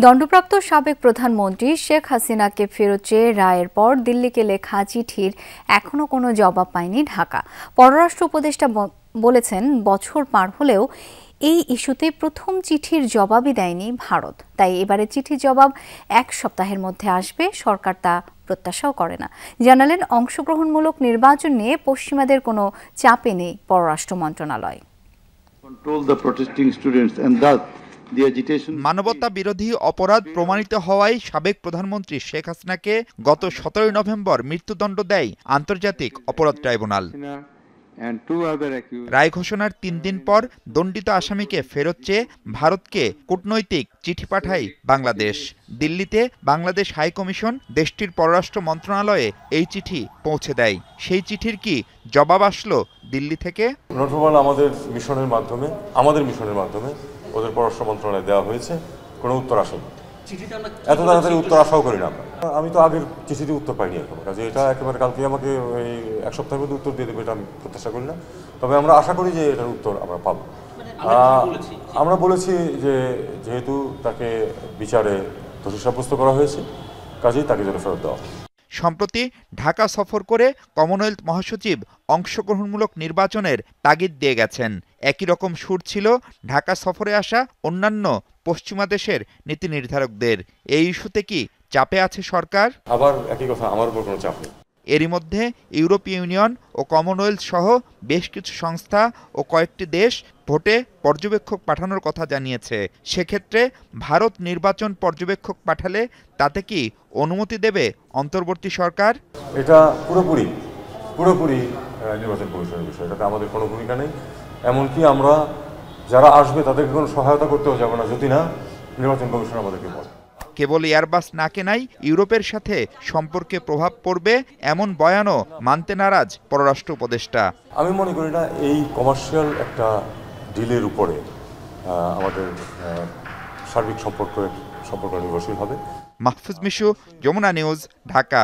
দণ্ডপ্রাপ্ত সাবেক প্রধানমন্ত্রী শেখ হাসিনাকে ফেরত চেয়ে রায়ের পর দিল্লিকে লেখা চিঠির এখনো কোনো জবাব পায়নি ঢাকা। পররাষ্ট্র উপদেষ্টা বলেছেন, বছর পার হলেও এই ইস্যুতে প্রথম চিঠির জবাবই দেয়নি ভারত। তাই এবারে চিঠির জবাব এক সপ্তাহের মধ্যে আসবে, সরকার তা প্রত্যাশাও করে না। জানালেন, অংশগ্রহণমূলক নির্বাচন নিয়ে পশ্চিমাদের কোনো চাপে নেই পররাষ্ট্র মন্ত্রণালয়। মানবতা বিরোধী অপরাধ প্রমাণিত হওয়ায় সাবেক প্রধানমন্ত্রী শেখ হাসিনাকে গত 17 নভেম্বর মৃত্যুদণ্ড দেয় আন্তর্জাতিক অপরাধ ট্রাইব্যুনাল। রায় ঘোষণার 3 দিন পর দণ্ডিত আসামিকে ফেরত চেয়ে ভারতকে কূটনৈতিক চিঠি পাঠায় বাংলাদেশ। দিল্লিতে বাংলাদেশ হাই কমিশন দেশটির পররাষ্ট্র মন্ত্রণালয়ে এই চিঠি পৌঁছে দেয়। সেই চিঠির কি জবাব আসলো দিল্লি থেকে? আমাদের মিশনের মাধ্যমে ওদের পররাষ্ট্র মন্ত্রণালয়ে দেওয়া হয়েছে, কোনো উত্তর আসেনি। এত তাড়াতাড়ি উত্তর আশাও করি না আমি তো আগের চিঠিতে উত্তর পাইনি এখন, কাজে এটা একেবারে কালকে আমাকে ওই এক সপ্তাহের মধ্যে উত্তর দিয়ে দেবে এটা আমি প্রত্যাশা করি না। তবে আমরা আশা করি যে এটার উত্তর আমরা পাবো। আমরা বলেছি যে যেহেতু তাকে বিচারে দোষী সাব্যস্ত করা হয়েছে, কাজেই তাকে যেন ফেরত দেওয়া। সম্প্রতি ঢাকা সফর করে কমনওয়েলথ মহাসচিব অংশগ্রহণমূলক নির্বাচনের তাগিদ দিয়ে গেছেন। একই রকম সুর ছিল ঢাকা সফরে আসা অন্যান্য পশ্চিমা দেশের নীতি নির্ধারকদের। এই ইস্যুতে কি চাপে আছে সরকার? আবার একই কথা, আমার উপর কোনো চাপ নেই। এরই মধ্যে ইউরোপীয় ইউনিয়ন ও কমনওয়েলথ সহ বেশ কিছু সংস্থা ও কয়েকটি দেশ ভোটে পর্যবেক্ষক পাঠানোর কথা জানিয়েছে। সেক্ষেত্রে ভারত নির্বাচন পর্যবেক্ষক পাঠালে তাতে কি অনুমতি দেবে অন্তর্বর্তী সরকার? এটা পুরোপুরি নির্বাচন কমিশনের বিষয়, এটাতে আমাদের কোনো ভূমিকা নেই। এমনকি আমরা যারা আসবে তাদেরকে কোনো সহায়তা করতেও যাবো না যদি না নির্বাচন কমিশন আমাদেরকে বলে। কেবল এয়ারবাস না কেনাই ইউরোপের সাথে সম্পর্কে প্রভাব পড়বে, এমন বয়ানও মানতে নারাজ পররাষ্ট্র উপদেষ্টা। আমি মনে করি না এই কমার্শিয়াল একটা ডিলের উপরে আমাদের সার্বিক সম্পর্ক নির্ভরশীল হবে। মাহফুজ মিশু, যমুনা নিউজ, ঢাকা।